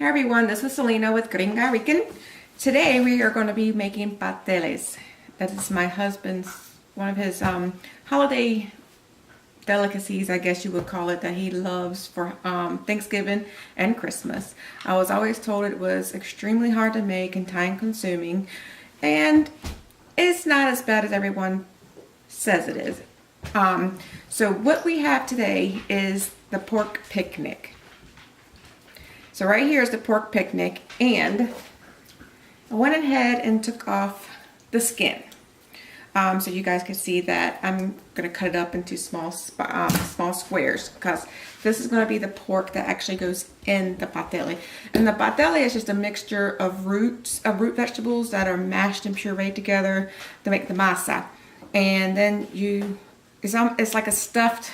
Hey everyone, this is Selena with Puerto Rican. Today we are going to be making pasteles. That is my husband's, one of his holiday delicacies, I guess you would call it, that he loves for Thanksgiving and Christmas. I was always told it was extremely hard to make and time consuming, and it's not as bad as everyone says it is. So what we have today is the pork picnic. So right here is the pork picnic, and I went ahead and took off the skin. So you guys can see that I'm going to cut it up into small squares, because this is going to be the pork that actually goes in the pastele. And the pastele is just a mixture of root vegetables that are mashed and pureed together to make the masa. And then it's like a stuffed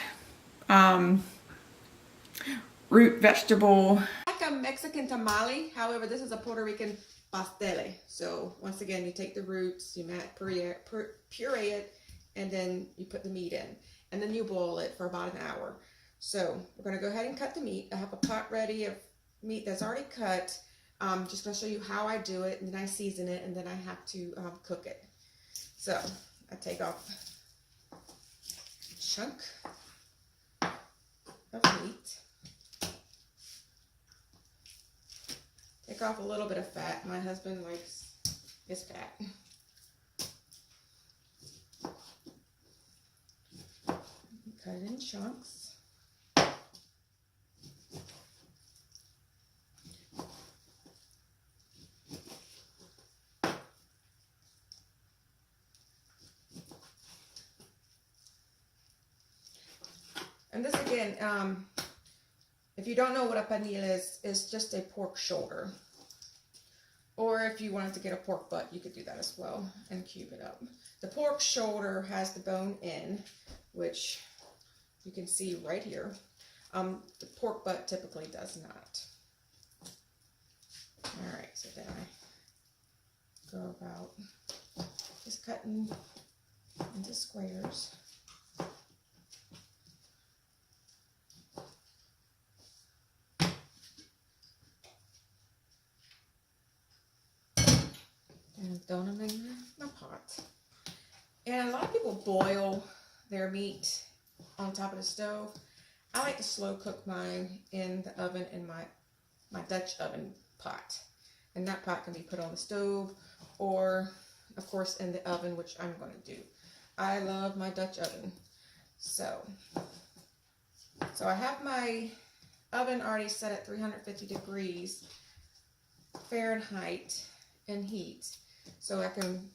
root vegetable. Like a Mexican tamale, however, this is a Puerto Rican pastele. So once again, you take the roots, you puree it, and then you put the meat in, and then you boil it for about an hour. So we're going to go ahead and cut the meat. I have a pot ready of meat that's already cut. Just going to show you how I do it, and then I season it, and then I have to cook it. So I take off a chunk of meat. Take off a little bit of fat. My husband likes his fat. Cut it in chunks. And this again, if you don't know what a pernil is, it's just a pork shoulder. Or if you wanted to get a pork butt, you could do that as well and cube it up. The pork shoulder has the bone in, which you can see right here. The pork butt typically does not. All right, so then I go about just cutting into squares. And throw them in my pot. And a lot of people boil their meat on top of the stove. I like to slow cook mine in the oven in my Dutch oven pot. And that pot can be put on the stove or, of course, in the oven, which I'm going to do. I love my Dutch oven. So I have my oven already set at 350 degrees Fahrenheit in heat. So I can,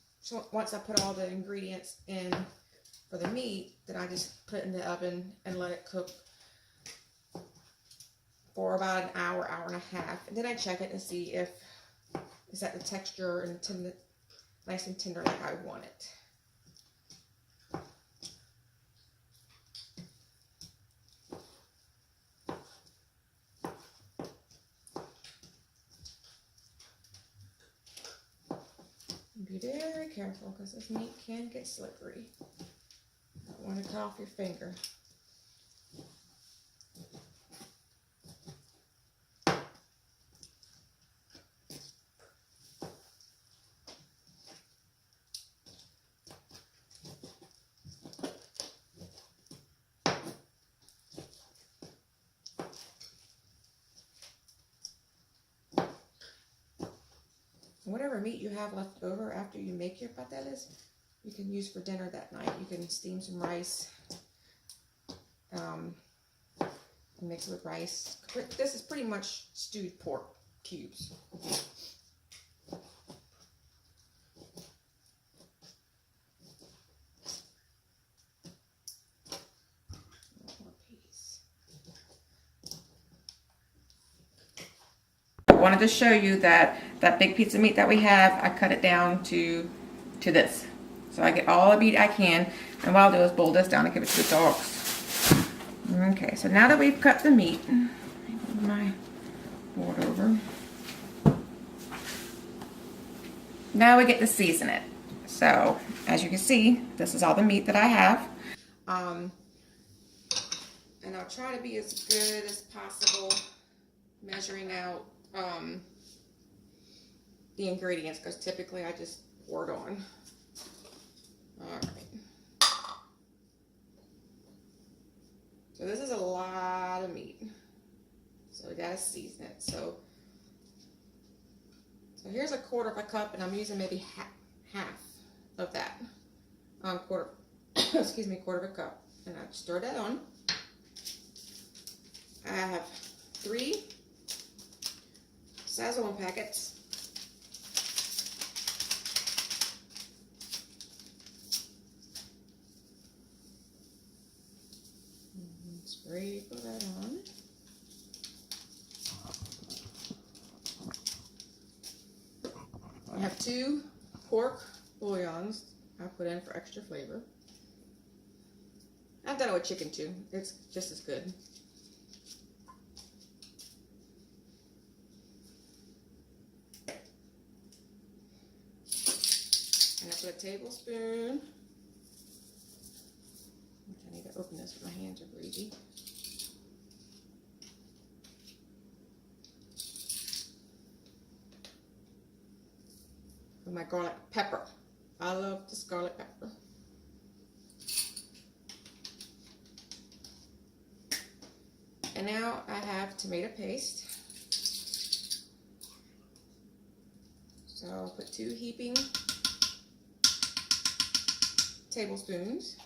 once I put all the ingredients in for the meat, then I just put it in the oven and let it cook for about an hour, hour and a half. And then I check it and see if it's at the texture and tender, nice and tender like I want it. Be very careful, because this meat can get slippery. You don't want to cut off your finger. Whatever meat you have left over after you make your pasteles, you can use for dinner that night. You can steam some rice, and mix it with rice. This is pretty much stewed pork cubes. I wanted to show you that big piece of meat that we have, I cut it down to this. So I get all the meat I can, and what I'll do is boil this down and give it to the dogs. Okay, so now that we've cut the meat, move my board over. Now we get to season it. So as you can see, this is all the meat that I have. And I'll try to be as good as possible measuring out the ingredients, because typically I just pour it on. Alright. So this is a lot of meat. So we gotta season it. So here's a quarter of a cup, and I'm using maybe half of that. Quarter of a cup. And I stir that on. I have 3 Sazon packets. Sprinkle that on. I have 2 pork bouillons I put in for extra flavor. I've done it with chicken too. It's just as good. And I put a tablespoon, which I need to open this because my hands are greasy. With my garlic pepper. I love this garlic pepper. And now I have tomato paste. So I'll put 2 heaping tablespoons.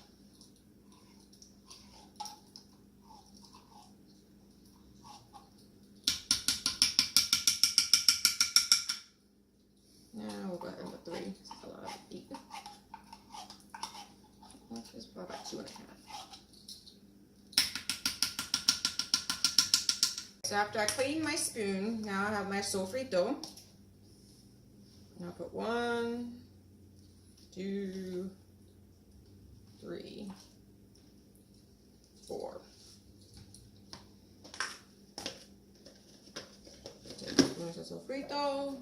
Now we'll go ahead and put 3. That's a lot of heat. That's probably about 2 1/2. So after I clean my spoon, now I have my sofrito. And I'll put 1, 2, 3, 4. Tablespoons of sofrito.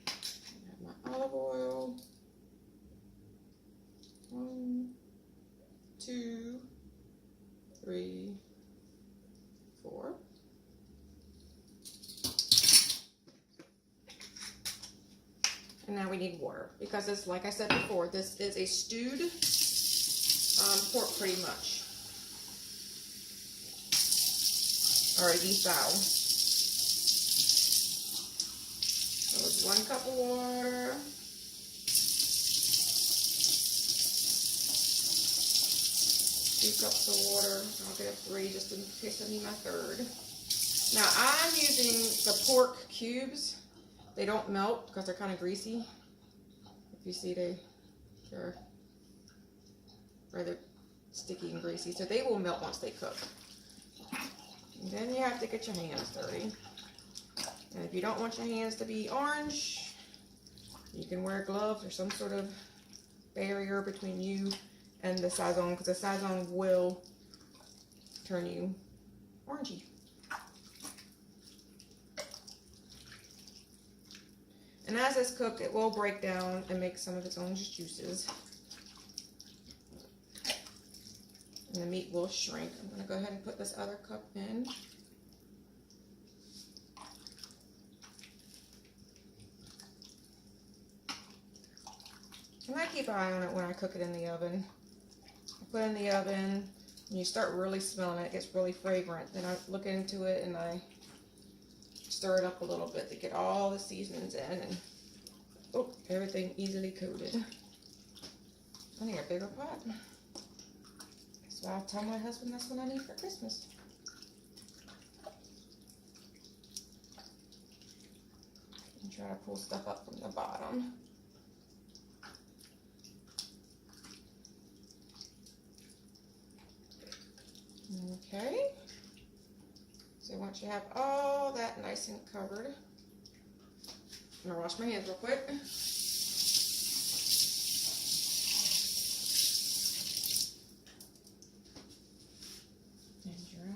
I have my olive oil. 1, 2, 3, 4. And now we need water, because it's, like I said before, this is a stewed pork pretty much, or a beef fowl. So it's 1 cup of water. 2 cups of water. I'll get a 3 just in case I need my 3rd. Now I'm using the pork cubes. They don't melt because they're kind of greasy. If you see, they're rather sticky and greasy. So they will melt once they cook. And then you have to get your hands dirty. And if you don't want your hands to be orange, you can wear gloves or some sort of barrier between you and the Sazon, because the Sazon will turn you orangey. And as this cooks, it will break down and make some of its own juices. And the meat will shrink. I'm going to go ahead and put this other cup in. And I keep an eye on it when I cook it in the oven. I put it in the oven, and you start really smelling it. It gets really fragrant. Then I look into it and I stir it up a little bit to get all the seasonings in, and oh, everything easily coated. I need a bigger pot. So I'll tell my husband that's what I need for Christmas. And try to pull stuff up from the bottom. Okay. So once you have all that nice and covered, I'm gonna wash my hands real quick. And dry.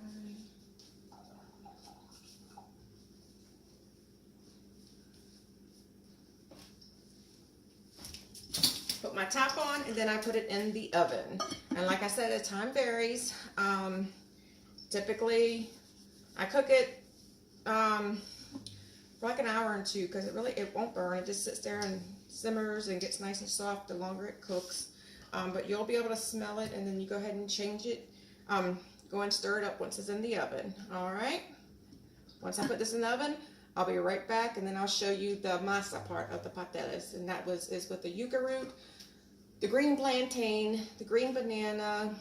Put my top on, and then I put it in the oven. And like I said, the time varies. Typically, I cook it for like an hour or two, because it won't burn. It just sits there and simmers and gets nice and soft the longer it cooks. But you'll be able to smell it, and then you go ahead and change it. Go and stir it up once it's in the oven. All right. Once I put this in the oven, I'll be right back, and then I'll show you the masa part of the pasteles, and that is with the yuca root, the green plantain, the green banana,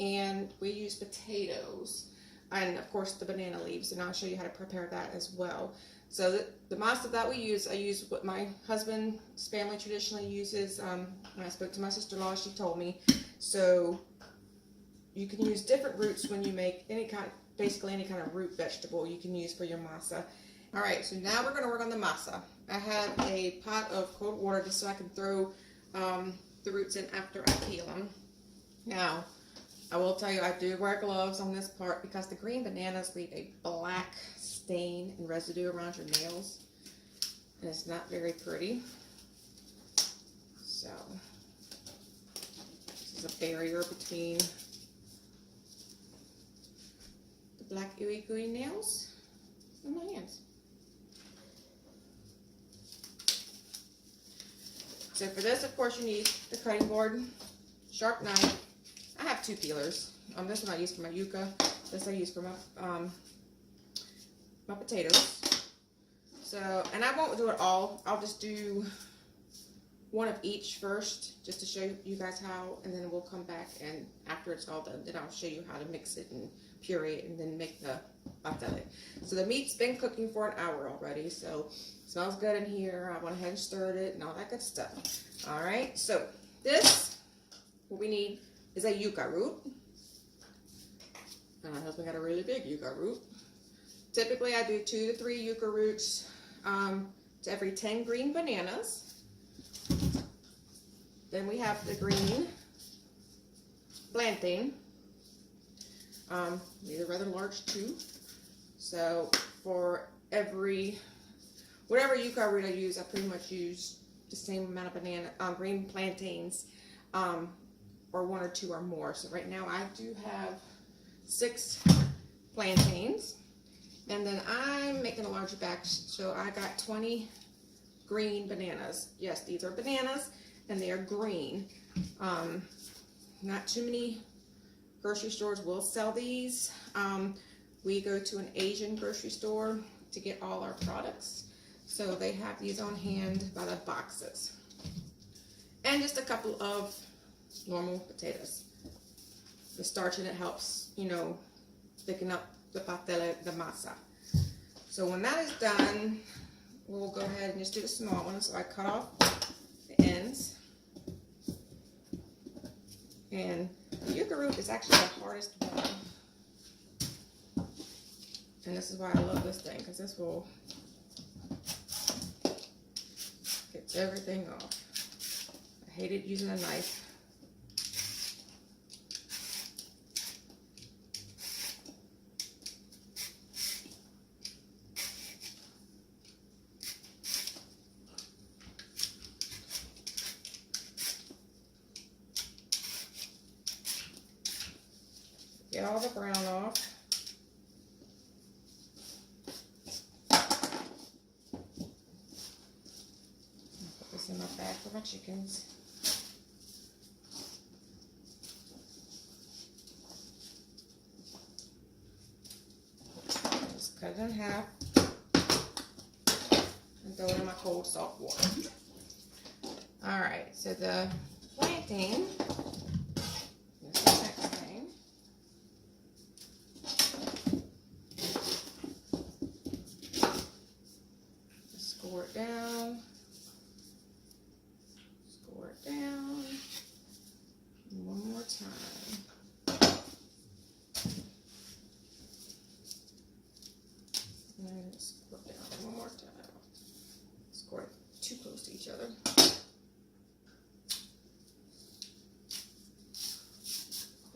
and we use potatoes, and of course the banana leaves, and I'll show you how to prepare that as well. So the masa that we use, I use what my husband's family traditionally uses. When I spoke to my sister-in-law, she told me. So you can use different roots when you make basically any kind of root vegetable you can use for your masa. All right, so now we're going to work on the masa. I have a pot of cold water just so I can throw the roots in after I peel them. Now, I will tell you, I do wear gloves on this part because the green bananas leave a black stain and residue around your nails, and it's not very pretty. So, this is a barrier between the black ooey gooey nails and my hands. So for this, of course, you need the cutting board, sharp knife. I have 2 peelers. This one I use for my yuca. This I use for my my potatoes. So, and I won't do it all. I'll just do one of each first, just to show you guys how, and then we'll come back, and after it's all done, then I'll show you how to mix it and puree it and then make the pastele. So the meat's been cooking for an hour already, so it smells good in here. I went ahead and stirred it and all that good stuff. All right, so this, what we need is a yuca root. And my husband got a really big yuca root. Typically I do 2 to 3 yuca roots to every 10 green bananas. Then we have the green plantain. These are rather large too. So for whatever yuca root I use, I pretty much use the same amount of green plantains, or 1 or 2 or more. So right now I do have 6 plantains, and then I'm making a larger batch, so I got 20 green bananas. Yes, these are bananas, and they are green. Not too many grocery stores will sell these. We go to an Asian grocery store to get all our products, so they have these on hand by the boxes. And just a couple of normal potatoes. The starch in it helps, you know, thicken up the pastele, the masa. So when that is done, we'll go ahead and just do the small one. So I cut off the ends. And the yuca root is actually the hardest one. And this is why I love this thing, because this will get everything off. I hated using a knife. Get all the brown off. Put this in my bag for my chickens. Just cut it in half and throw it in my cold salt water. Alright, so the plantain. Score it down, and one more time, and score it down one more time. Score it too close to each other.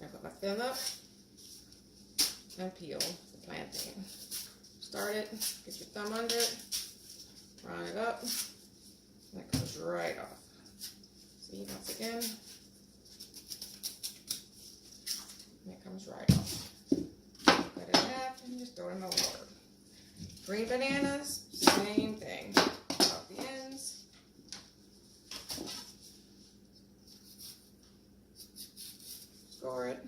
Now put my thumb up and peel the plantain. Start it, get your thumb under it. Round it up, and it comes right off. See, once again, and it comes right off. Cut it in half and just throw it in the water. Green bananas, same thing. Off the ends. Score it.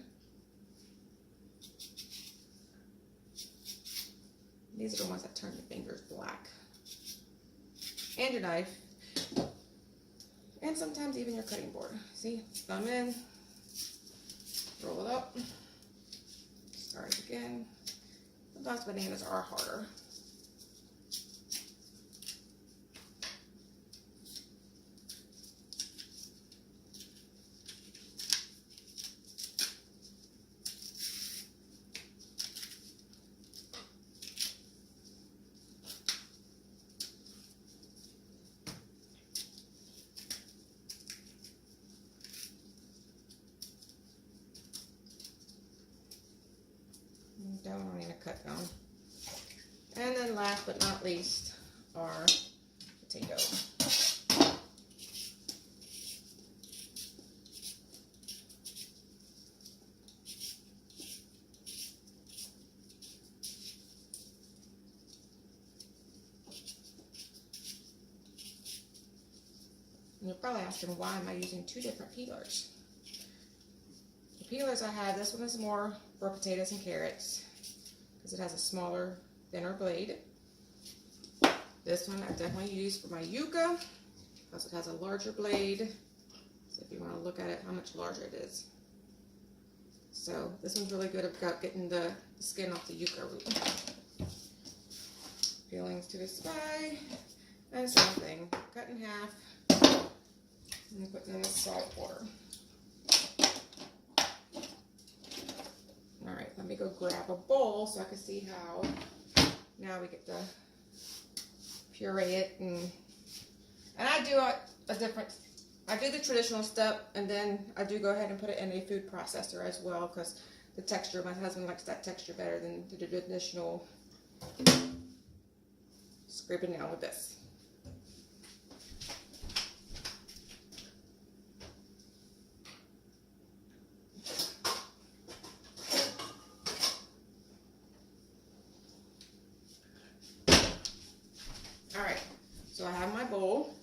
These are the ones that turn your fingers black. And your knife. And sometimes even your cutting board. See? Thumb in. Roll it up. Start again. Sometimes bananas are harder. Don't need to cut down. And then last but not least, our potato. And you're probably asking, why am I using two different peelers? The peelers I have, this one is more for potatoes and carrots because it has a smaller, thinner blade. This one I definitely use for my yuca because it has a larger blade. So if you want to look at it, how much larger it is. So this one's really good about getting the skin off the yuca root. Peelings to the side, and same thing. Cut in half and put in the salt water. All right, let me go grab a bowl so I can see how. Now we get to puree it, and I do a different. I do the traditional step, and then I do go ahead and put it in a food processor as well because the texture. My husband likes that texture better than the traditional scraping down with this. All right, so I have my bowl.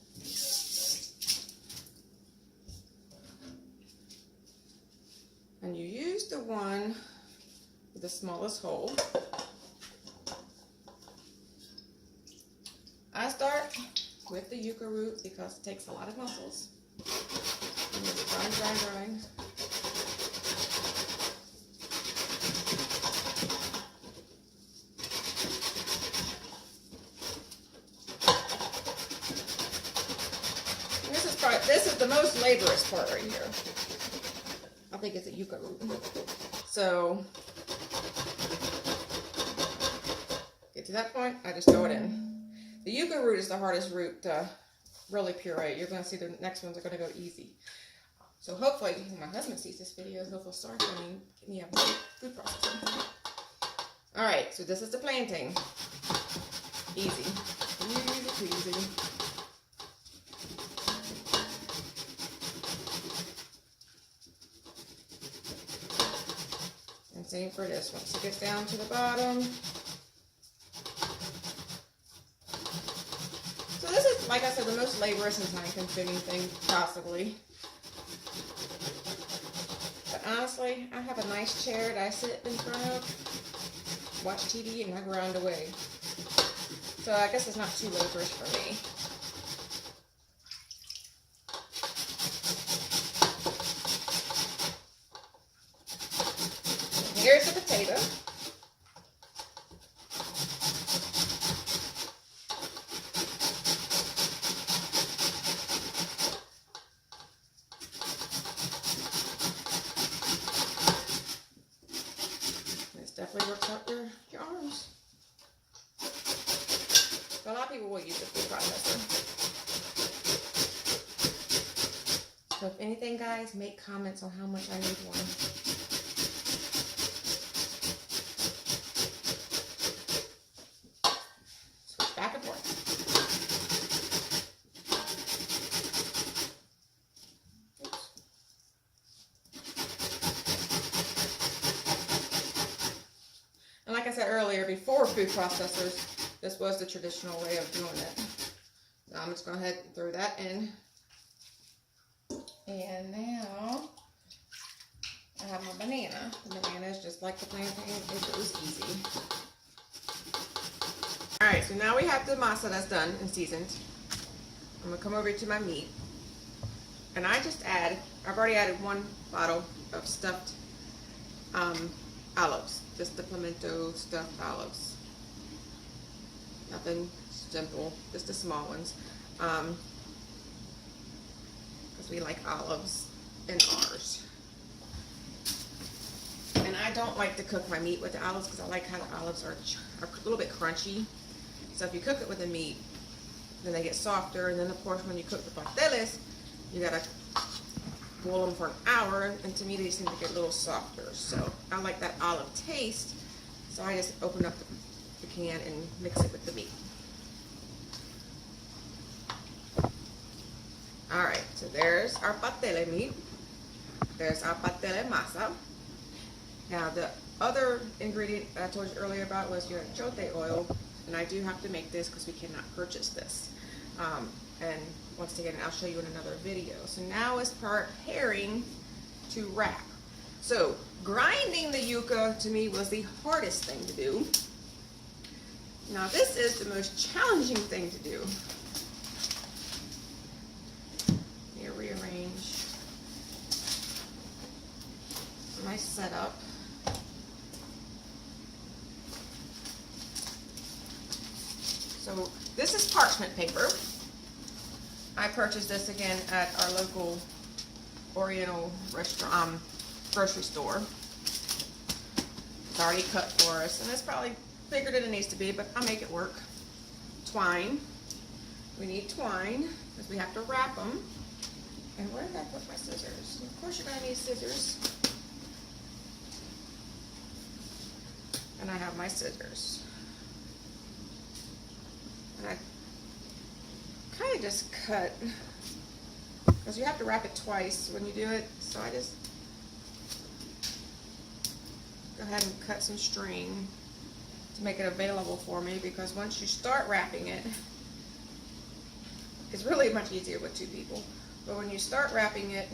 And you use the one with the smallest hole. I start with the yuca root because it takes a lot of muscles. And just grind. This is the most laborious part right here. I think it's a yuca root. So, get to that point, I just throw it in. The yuca root is the hardest root to really puree. You're going to see the next ones are going to go easy. So hopefully, when my husband sees this video, he'll feel sorry for me, get me a food processor. All right, so this is the planting. Easy. Easy peasy. Same for this. Once it gets down to the bottom. So this is, like I said, the most laborious and time-consuming thing possibly. But honestly, I have a nice chair that I sit in front of, watch TV, and I grind away. So I guess it's not too laborious for me. Here's the potato. This definitely works out your arms. But a lot of people will use the food processor. So if anything, guys, make comments on how much I need one. Back and forth. Oops. And like I said earlier, before food processors, This was the traditional way of doing it. Now I'm just going to go ahead and throw that in. And now I have my banana. The banana is just like the plantain if it was easy. Alright, so now we have the masa that's done and seasoned. I'm going to come over to my meat. And I just I've already added 1 bottle of stuffed olives. Just the pimento stuffed olives. Nothing simple, just the small ones. Because we like olives in ours. And I don't like to cook my meat with the olives because I like how the olives are a little bit crunchy. So if you cook it with the meat, then they get softer. And then of course when you cook the pasteles, you gotta boil them for an hour, and to me they seem to get a little softer. So I like that olive taste, so I just open up the can and mix it with the meat. Alright, so there's our pastele meat. There's our pastele masa. Now the other ingredient I told you earlier about was your achiote oil, and I do have to make this because we cannot purchase this. And once again, I'll show you in another video. So now it's preparing to wrap. So grinding the yuca to me was the hardest thing to do. Now this is the most challenging thing to do. Let me rearrange my setup. So this is parchment paper. I purchased this again at our local Oriental restaurant, grocery store. It's already cut for us, and it's probably bigger than it needs to be, but I'll make it work. Twine. We need twine because we have to wrap them. And where did I put my scissors? Of course you're going to need scissors. And I have my scissors. And I kind of just cut, because you have to wrap it twice when you do it, so I just go ahead and cut some string to make it available for me, because once you start wrapping it, it's really much easier with 2 people, but when you start wrapping it,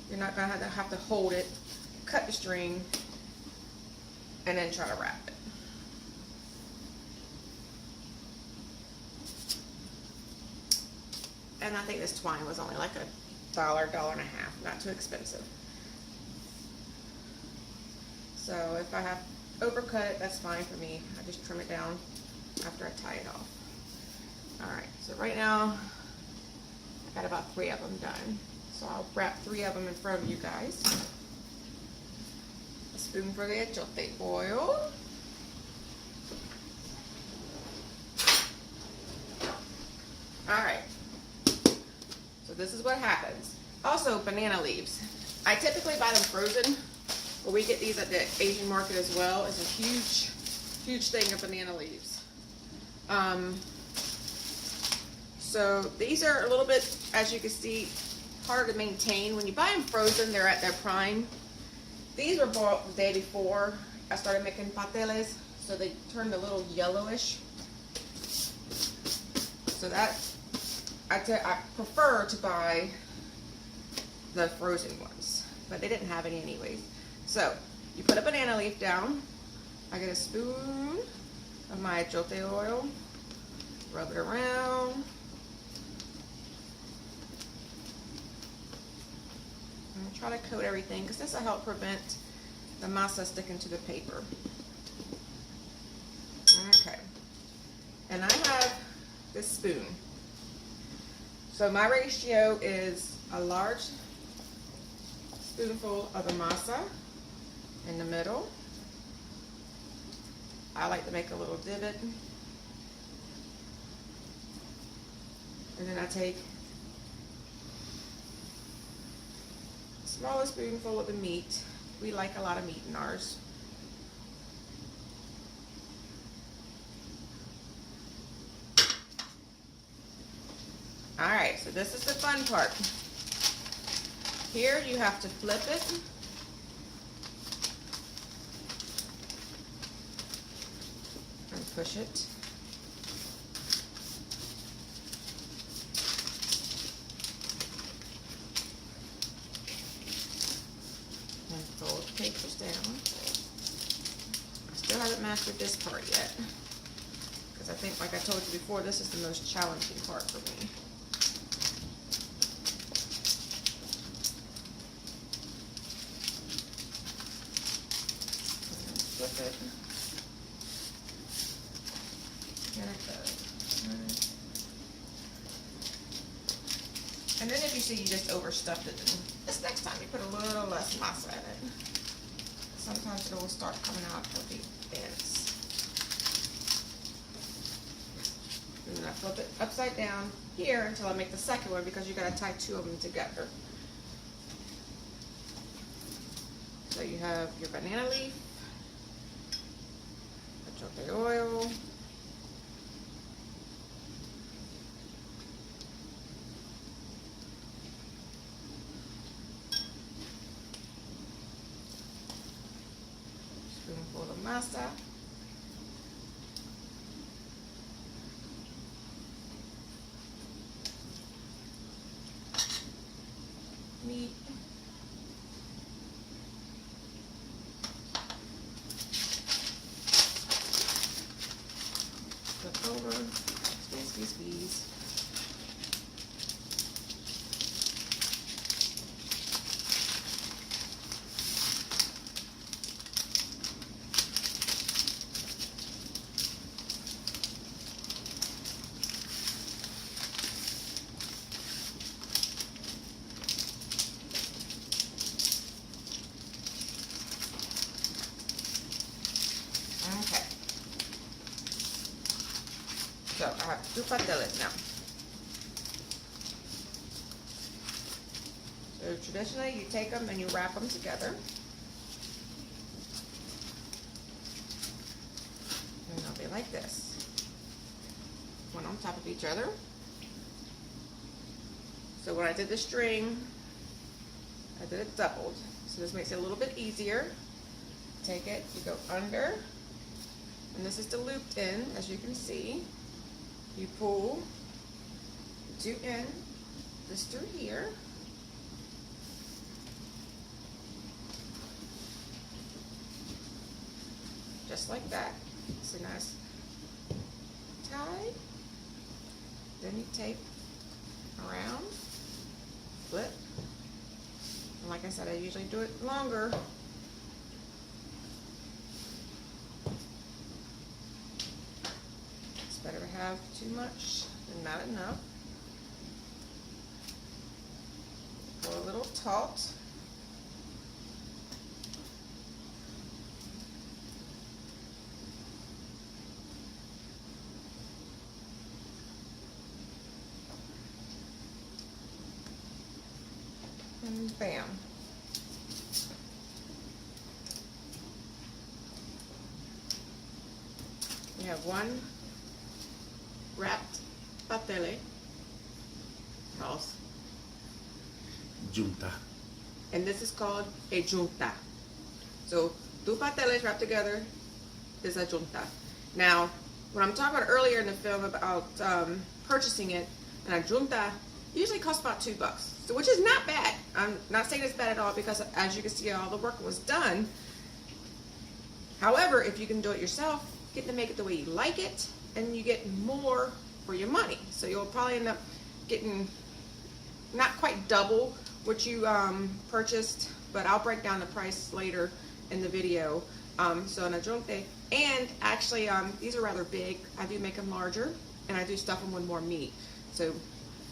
you're not going to have to hold it, cut the string, and then try to wrap it. And I think this twine was only like $1, $1.50, not too expensive. So if I have overcut it, that's fine for me. I just trim it down after I tie it off. Alright, so right now I got about 3 of them done. So I'll wrap 3 of them in front of you guys. A spoon for the achiote oil. Alright. So this is what happens. Also, banana leaves. I typically buy them frozen, but we get these at the Asian market as well. It's a huge, huge thing of banana leaves. So these are a little bit, as you can see, hard to maintain. When you buy them frozen, they're at their prime. These were bought the day before I started making pasteles, so they turned a little yellowish. So that I prefer to buy the frozen ones, but they didn't have any anyways. So you put a banana leaf down. I get a spoon of my achiote oil, rub it around, and try to coat everything, because this will help prevent the masa sticking to the paper. Okay, and I have this spoon. So my ratio is a large spoonful of the masa in the middle. I like to make a little divot. And then I take a smaller spoonful of the meat. We like a lot of meat in ours. Alright, so this is the fun part. Here you have to flip it. And push it. And fold the papers down. I still haven't mastered this part yet, because I think, like I told you before, this is the most challenging part for me. And flip it. There it goes. And then if you see you just overstuffed it, then this next time you put a little less masa in it. Sometimes it will start coming out of the ends. And then I flip it upside down here until I make the second one, because you gotta tie two of them together. So you have your banana leaf, achote oil, spoonful of masa, meat, flip over, squeeze, squeeze, squeeze. Okay. So I have two pasteles now. So traditionally you take them and you wrap them together. And they'll be like this. One on top of each other. So when I did the string, I did it doubled. So this makes it a little bit easier. Take it, you go under, and this is the looped end, as you can see. You pull the two in, this through here. Just like that. It's a nice tie. Then you tape around, flip. And like I said, I usually do it longer. It's better to have too much than not enough. Go a little taut. And bam. We have one wrapped pastele called Junta. and this is called a junta. So two pasteles wrapped together is a junta. Now, when I'm talking about earlier in the film about purchasing it, and a junta usually costs about $2, so which is not bad. I'm not saying it's bad at all, because as you can see, all the work was done. However, if you can do it yourself, get to make it the way you like it, and you get more for your money. So you'll probably end up getting not quite double what you purchased, but I'll break down the price later in the video. So an ajunte, and actually these are rather big. I do make them larger, and I do stuff them with more meat. So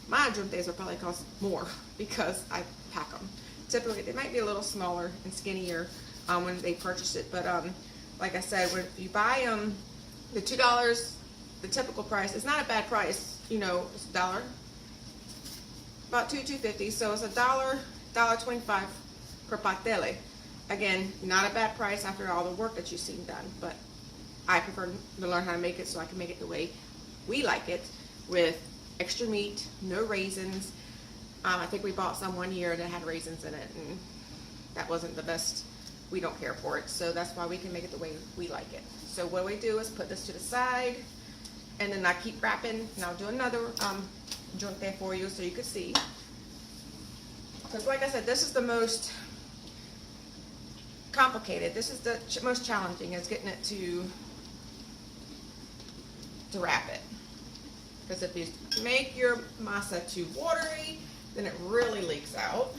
my ajuntes will probably cost more because I pack them. Typically, they might be a little smaller and skinnier when they purchase it, but like I said, when you buy the $2, the typical price, it's not a bad price. You know, it's $1, about $2.50. So it's $1.25 per pastele. Again, not a bad price after all the work that you've seen done. But I prefer to learn how to make it so I can make it the way we like it, with extra meat, no raisins. I think we bought some one year that had raisins in it, and that wasn't the best we don't care for it. So that's why we can make it the way we like it. So what we do is put this to the side, and then I keep wrapping, and I'll do another joint there for you so you can see. Because like I said, this is the most complicated. This is the most challenging, is getting it to wrap it. Because if you make your masa too watery, then it really leaks out.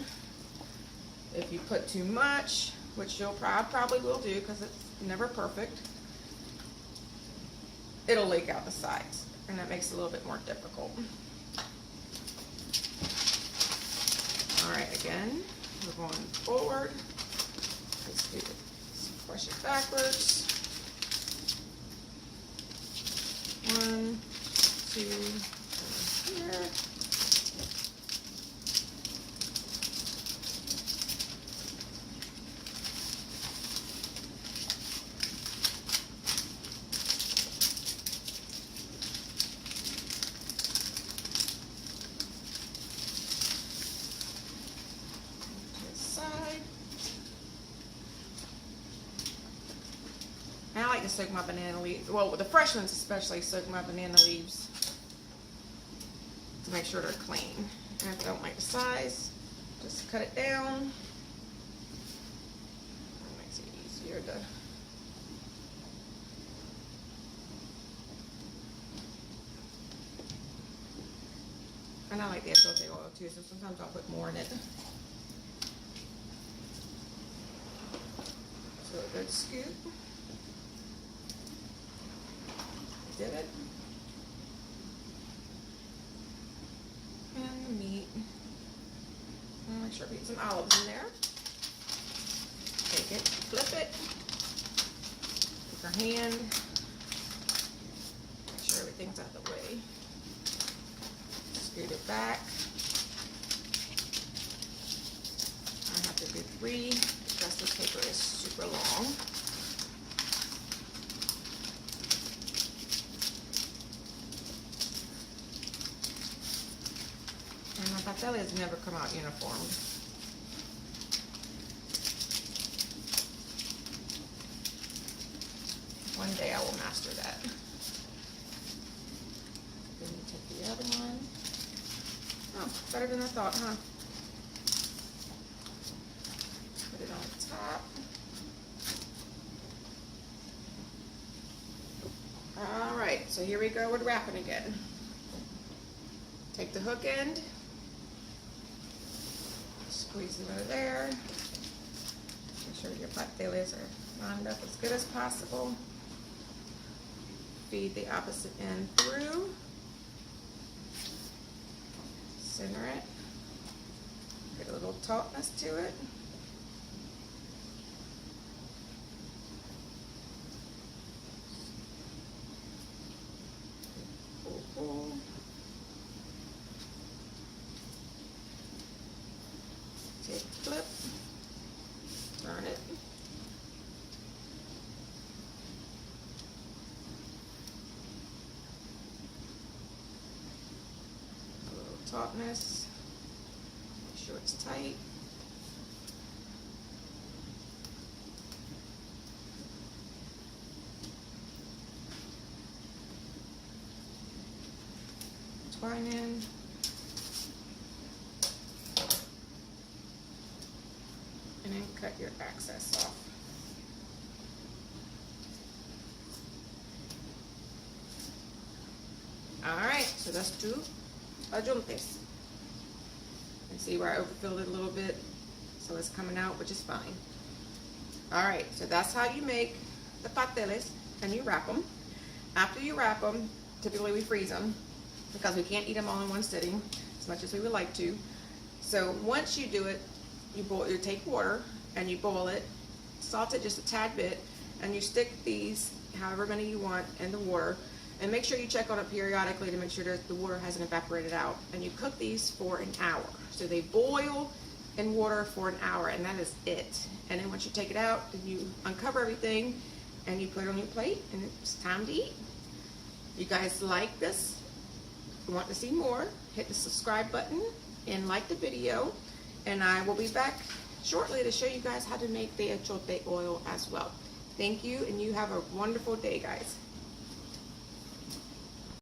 If you put too much, which you'll probably will do because it's never perfect, it'll leak out the sides, and that makes it a little bit more difficult. All right, again, we're going forward. Let's do it. Push it backwards. 1, 2, here. And I like to soak my banana leaves, well, with the fresh ones especially, soak my banana leaves to make sure they're clean. And if I don't like the size, just cut it down. It makes it easier to... And I like the ejote oil too, so sometimes I'll put more in it. So a good scoop. Did it. And the meat. I'll make sure I put some olives in there. Take it, flip it. Take your hand. Make sure everything's out of the way. Scoot it back. I have to do 3 because this paper is super long. And my pasteles never come out uniform. One day I will master that. Then you take the other one. Oh, better than I thought, huh? Put it on top. All right, so here we go with wrapping again. Take the hook end. Squeeze it over there. Make sure your pasteles are lined up as good as possible. Feed the opposite end through. Center it. Get a little tautness to it. Pull, pull. Take, flip, turn it. A little tautness. Make sure it's tight. Twine in. And then cut your excess off. Alright, so that's 2 ajuntes. And see where I overfilled it a little bit, so it's coming out, which is fine. Alright, so that's how you make the pasteles, and you wrap them. After you wrap them, typically we freeze them, because we can't eat them all in one sitting, as much as we would like to. So once you do it, you take water and you boil it, salt it just a tad bit, and you stick these, however many you want, in the water, and make sure you check on it periodically to make sure that the water hasn't evaporated out. And you cook these for an hour. So they boil in water for an hour, and that is it. And then once you take it out, you uncover everything and you put it on your plate, and it's time to eat. You guys like this? Want to see more? Hit the subscribe button and like the video. And I will be back shortly to show you guys how to make the echote oil as well. Thank you, and you have a wonderful day, guys.